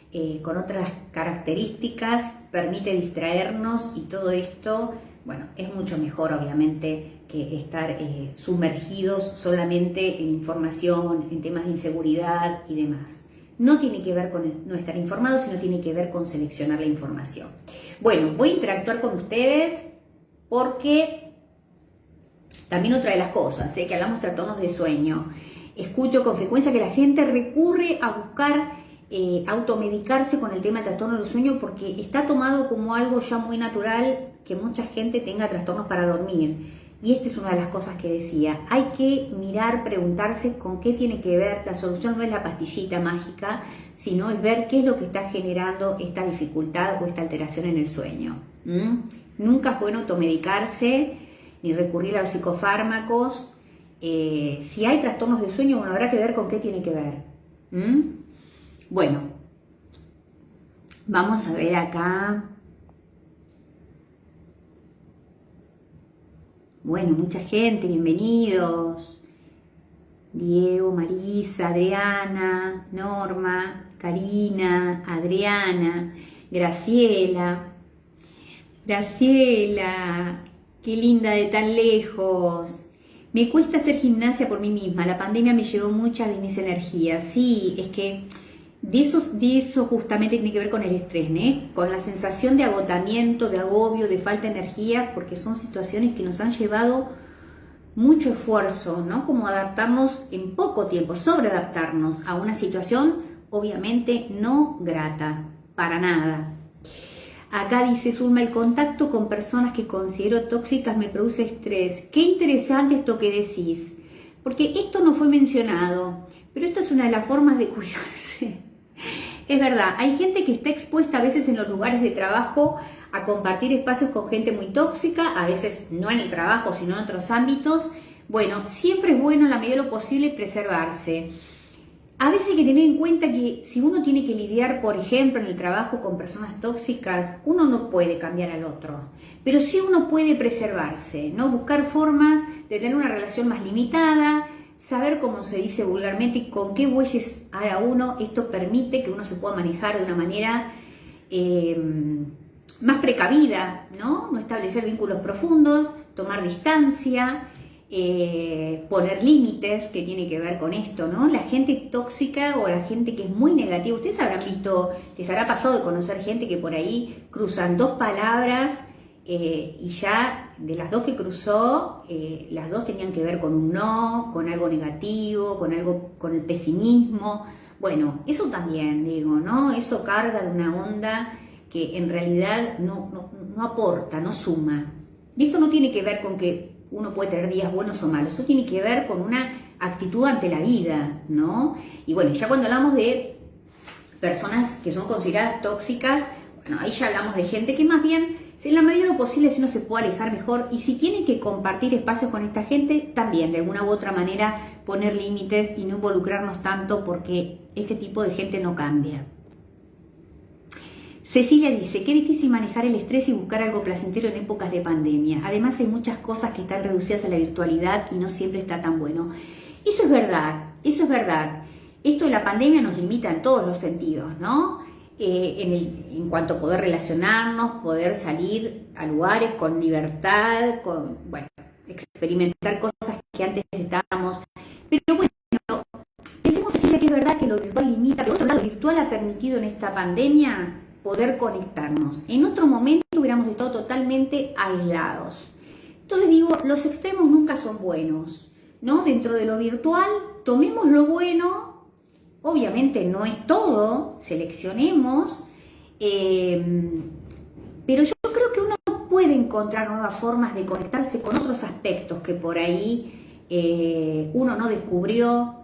con otras características, permite distraernos y todo esto, bueno, es mucho mejor obviamente que estar sumergidos solamente en información, en temas de inseguridad y demás. No tiene que ver con no estar informado, sino tiene que ver con seleccionar la información. Bueno, voy a interactuar con ustedes porque también otra de las cosas, que hablamos de trastornos de sueño. Escucho con frecuencia que la gente recurre a buscar automedicarse con el tema del trastorno del sueño porque está tomado como algo ya muy natural que mucha gente tenga trastornos para dormir. Y esta es una de las cosas que decía, hay que mirar, preguntarse con qué tiene que ver, la solución no es la pastillita mágica, sino es ver qué es lo que está generando esta dificultad o esta alteración en el sueño. Nunca es bueno automedicarse ni recurrir a los psicofármacos. Si hay trastornos de sueño, bueno, habrá que ver con qué tiene que ver. Bueno, vamos a ver acá. Bueno, mucha gente, bienvenidos. Diego, Marisa, Adriana, Norma, Karina, Adriana, Graciela. Graciela, qué linda de tan lejos. Me cuesta hacer gimnasia por mí misma. La pandemia me llevó muchas de mis energías. Sí, es que de eso justamente tiene que ver con el estrés, ¿eh? Con la sensación de agotamiento, de agobio, de falta de energía, porque son situaciones que nos han llevado mucho esfuerzo, ¿no? Como adaptarnos en poco tiempo, sobreadaptarnos a una situación obviamente no grata, para nada. Acá dice Zulma, el contacto con personas que considero tóxicas me produce estrés. Qué interesante esto que decís, porque esto no fue mencionado, pero esto es una de las formas de cuidarse. Es verdad, hay gente que está expuesta a veces en los lugares de trabajo a compartir espacios con gente muy tóxica, a veces no en el trabajo, sino en otros ámbitos. Bueno, siempre es bueno en la medida de lo posible preservarse. A veces hay que tener en cuenta que si uno tiene que lidiar, por ejemplo, en el trabajo con personas tóxicas, uno no puede cambiar al otro, pero sí uno puede preservarse, ¿no? Buscar formas de tener una relación más limitada, saber cómo se dice vulgarmente con qué bueyes hará uno. Esto permite que uno se pueda manejar de una manera más precavida, ¿no? No establecer vínculos profundos, tomar distancia, poner límites, que tiene que ver con esto, ¿no? La gente tóxica o la gente que es muy negativa, ustedes habrán visto, les habrá pasado de conocer gente que por ahí cruzan dos palabras y ya de las dos que cruzó, las dos tenían que ver con un no, con algo negativo, con algo, con el pesimismo. Bueno, eso también, digo, ¿no? Eso carga de una onda que en realidad no aporta, no suma. Y esto no tiene que ver con que uno puede tener días buenos o malos, eso tiene que ver con una actitud ante la vida, ¿no? Y bueno, ya cuando hablamos de personas que son consideradas tóxicas, bueno, ahí ya hablamos de gente que más bien, en la medida de lo posible, si uno se puede alejar mejor, y si tiene que compartir espacios con esta gente, también de alguna u otra manera poner límites y no involucrarnos tanto, porque este tipo de gente no cambia. Cecilia dice, qué difícil manejar el estrés y buscar algo placentero en épocas de pandemia. Además hay muchas cosas que están reducidas a la virtualidad y no siempre está tan bueno. Eso es verdad, eso es verdad. Esto de la pandemia nos limita en todos los sentidos, ¿no? En cuanto a poder relacionarnos, poder salir a lugares con libertad, con, bueno, experimentar cosas que antes estábamos. Pero bueno, decimos, Cecilia, que es verdad que lo virtual limita, pero por otro lado, lo virtual ha permitido en esta pandemia poder conectarnos. En otro momento hubiéramos estado totalmente aislados. Entonces digo, los extremos nunca son buenos, ¿no? Dentro de lo virtual, tomemos lo bueno, obviamente no es todo, seleccionemos, pero yo creo que uno puede encontrar nuevas formas de conectarse con otros aspectos que por ahí uno no descubrió.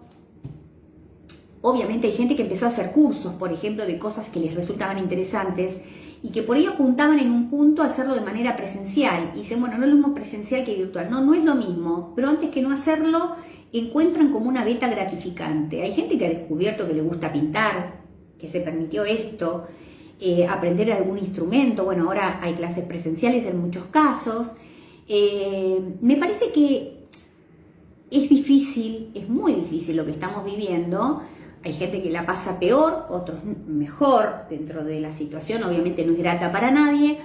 Obviamente hay gente que empezó a hacer cursos, por ejemplo, de cosas que les resultaban interesantes y que por ahí apuntaban en un punto a hacerlo de manera presencial. Y dicen, bueno, no es lo mismo presencial que virtual. No, no es lo mismo, pero antes que no hacerlo, encuentran como una beta gratificante. Hay gente que ha descubierto que le gusta pintar, que se permitió esto, aprender algún instrumento. Bueno, ahora hay clases presenciales en muchos casos. Me parece que es difícil, es muy difícil lo que estamos viviendo. Hay gente que la pasa peor, otros mejor dentro de la situación, obviamente no es grata para nadie,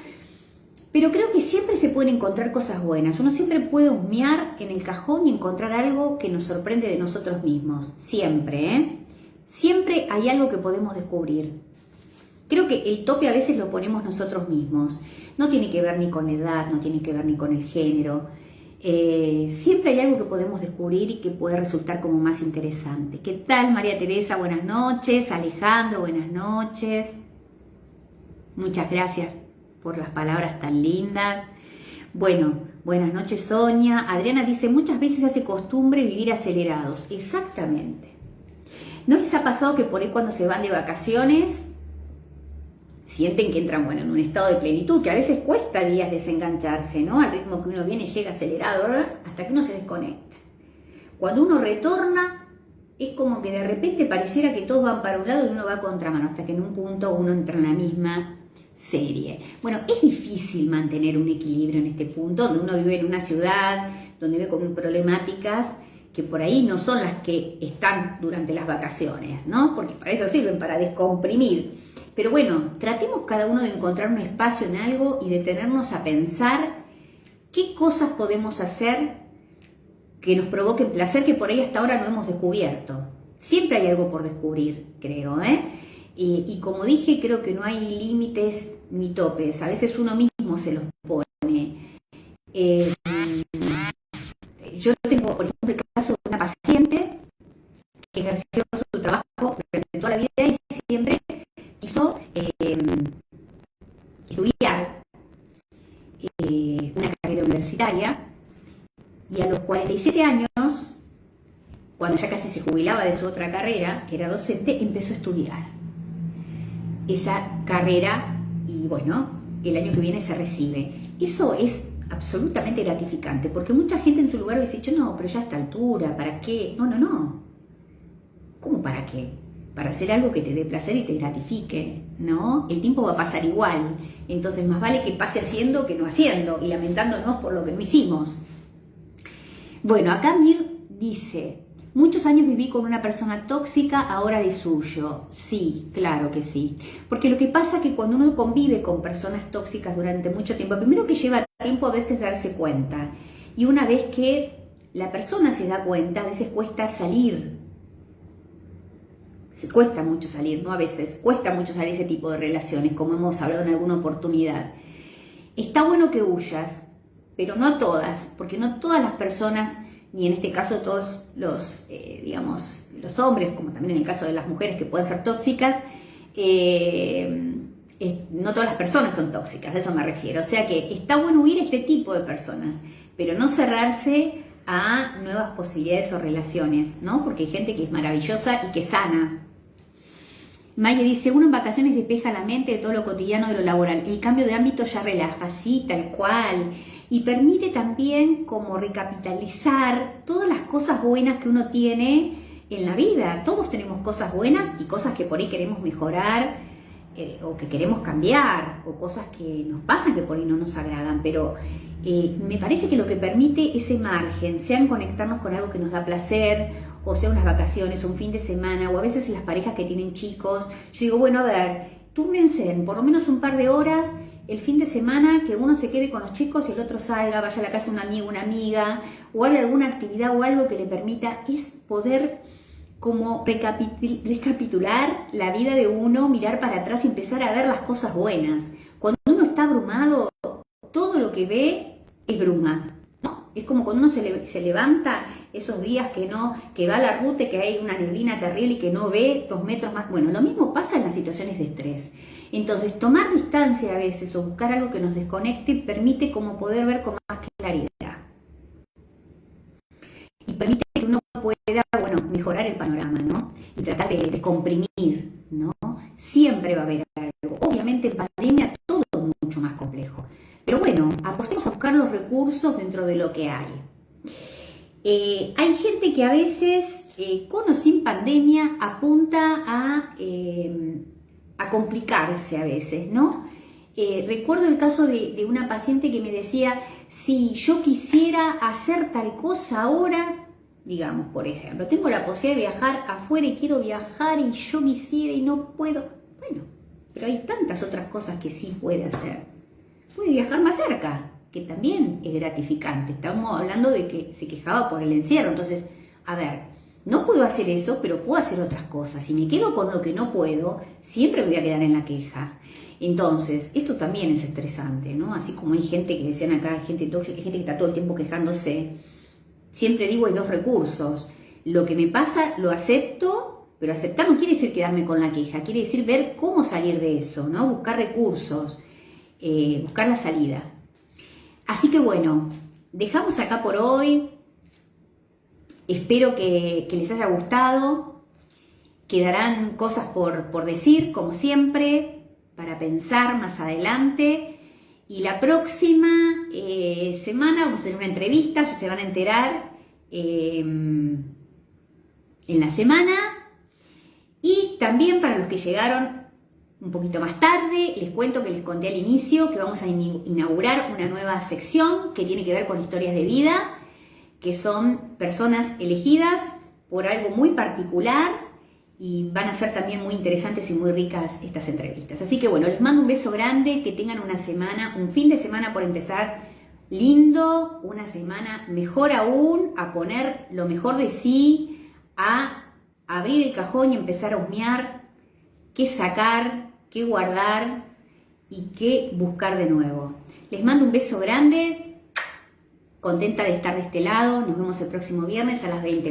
pero creo que siempre se pueden encontrar cosas buenas. Uno siempre puede husmear en el cajón y encontrar algo que nos sorprende de nosotros mismos, siempre, ¿eh? Siempre hay algo que podemos descubrir. Creo que el tope a veces lo ponemos nosotros mismos, no tiene que ver ni con edad, no tiene que ver ni con el género. Siempre hay algo que podemos descubrir y que puede resultar como más interesante. ¿Qué tal, María Teresa? Buenas noches. Alejandro, buenas noches. Muchas gracias por las palabras tan lindas. Bueno, buenas noches, Sonia. Adriana dice, muchas veces se hace costumbre vivir acelerados. Exactamente. ¿No les ha pasado que por ahí cuando se van de vacaciones sienten que entran, bueno, en un estado de plenitud, que a veces cuesta días desengancharse, ¿no? Al ritmo que uno viene, llega acelerado, ¿verdad? Hasta que uno se desconecta. Cuando uno retorna, es como que de repente pareciera que todos van para un lado y uno va a contramano, hasta que en un punto uno entra en la misma serie. Bueno, es difícil mantener un equilibrio en este punto, donde uno vive en una ciudad, donde vive con problemáticas que por ahí no son las que están durante las vacaciones, ¿no? Porque para eso sirven, para descomprimir. Pero bueno, tratemos cada uno de encontrar un espacio en algo y detenernos a pensar qué cosas podemos hacer que nos provoquen placer, que por ahí hasta ahora no hemos descubierto. Siempre hay algo por descubrir, creo, ¿eh? Y como dije, creo que no hay límites ni topes. A veces uno mismo se los pone. Yo tengo, por ejemplo, el caso de una paciente que ejerció su trabajo durante toda la vida y otra carrera, que era docente, empezó a estudiar esa carrera y bueno, el año que viene se recibe. Eso es absolutamente gratificante, porque mucha gente en su lugar hubiese dicho, no, pero ya a esta altura, ¿para qué? No. ¿Cómo para qué? Para hacer algo que te dé placer y te gratifique, ¿no? El tiempo va a pasar igual, entonces más vale que pase haciendo que no haciendo y lamentándonos por lo que no hicimos. Bueno, acá Mir dice, muchos años viví con una persona tóxica, ahora de suyo. Sí, claro que sí. Porque lo que pasa es que cuando uno convive con personas tóxicas durante mucho tiempo, primero que lleva tiempo a veces darse cuenta. Y una vez que la persona se da cuenta, a veces cuesta salir. Cuesta mucho salir, ¿no? A veces cuesta mucho salir ese tipo de relaciones, como hemos hablado en alguna oportunidad. Está bueno que huyas, pero no todas, porque no todas las personas, ni en este caso todos los, los hombres, como también en el caso de las mujeres que pueden ser tóxicas, no todas las personas son tóxicas, a eso me refiero. O sea que está bueno huir este tipo de personas, pero no cerrarse a nuevas posibilidades o relaciones, ¿no? Porque hay gente que es maravillosa y que sana. Maya dice, uno en vacaciones despeja la mente de todo lo cotidiano, de lo laboral. El cambio de ámbito ya relaja, sí, tal cual. Y permite también como recapitalizar todas las cosas buenas que uno tiene en la vida. Todos tenemos cosas buenas y cosas que por ahí queremos mejorar o que queremos cambiar, o cosas que nos pasan que por ahí no nos agradan. Pero me parece que lo que permite ese margen, sea en conectarnos con algo que nos da placer, o sea unas vacaciones, un fin de semana, o a veces las parejas que tienen chicos, yo digo, bueno, a ver, túrnense en por lo menos un par de horas el fin de semana, que uno se quede con los chicos y el otro salga, vaya a la casa de un amigo, una amiga, o haga alguna actividad o algo que le permita, es poder como recapitular la vida de uno, mirar para atrás y empezar a ver las cosas buenas. Cuando uno está abrumado, todo lo que ve es bruma, ¿no? Es como cuando uno se levanta esos días que va a la ruta y que hay una neblina terrible y que no ve 2 metros más. Bueno, lo mismo pasa en las situaciones de estrés. Entonces, tomar distancia a veces o buscar algo que nos desconecte permite como poder ver con más claridad. Y permite que uno pueda, bueno, mejorar el panorama, ¿no? Y tratar de comprimir, ¿no? Siempre va a haber algo. Obviamente en pandemia todo es mucho más complejo. Pero bueno, apostemos a buscar los recursos dentro de lo que hay. Hay gente que a veces, con o sin pandemia, apunta a complicarse a veces, ¿no? Recuerdo el caso de una paciente que me decía, si yo quisiera hacer tal cosa ahora, digamos, por ejemplo, tengo la posibilidad de viajar afuera y quiero viajar y yo quisiera y no puedo. Bueno, pero hay tantas otras cosas que sí puede hacer. Puede viajar más cerca, que también es gratificante. Estamos hablando de que se quejaba por el encierro. Entonces, a ver, no puedo hacer eso, pero puedo hacer otras cosas. Si me quedo con lo que no puedo, siempre me voy a quedar en la queja. Entonces, esto también es estresante, ¿no? Así como hay gente que decían acá, hay gente tóxica, hay gente que está todo el tiempo quejándose. Siempre digo, hay 2 recursos. Lo que me pasa, lo acepto, pero aceptar no quiere decir quedarme con la queja, quiere decir ver cómo salir de eso, ¿no? Buscar recursos, buscar la salida. Así que bueno, dejamos acá por hoy. Espero que les haya gustado. Quedarán cosas por decir, como siempre, para pensar más adelante. Y la próxima semana vamos a hacer una entrevista, ya se van a enterar en la semana. Y también para los que llegaron un poquito más tarde, les cuento que les conté al inicio que vamos a inaugurar una nueva sección que tiene que ver con historias de vida, que son personas elegidas por algo muy particular y van a ser también muy interesantes y muy ricas estas entrevistas. Así que bueno, les mando un beso grande, que tengan una semana, un fin de semana por empezar lindo, una semana mejor aún, a poner lo mejor de sí, a abrir el cajón y empezar a husmear qué sacar, qué guardar y qué buscar de nuevo. Les mando un beso grande, contenta de estar de este lado, nos vemos el próximo viernes a las 20.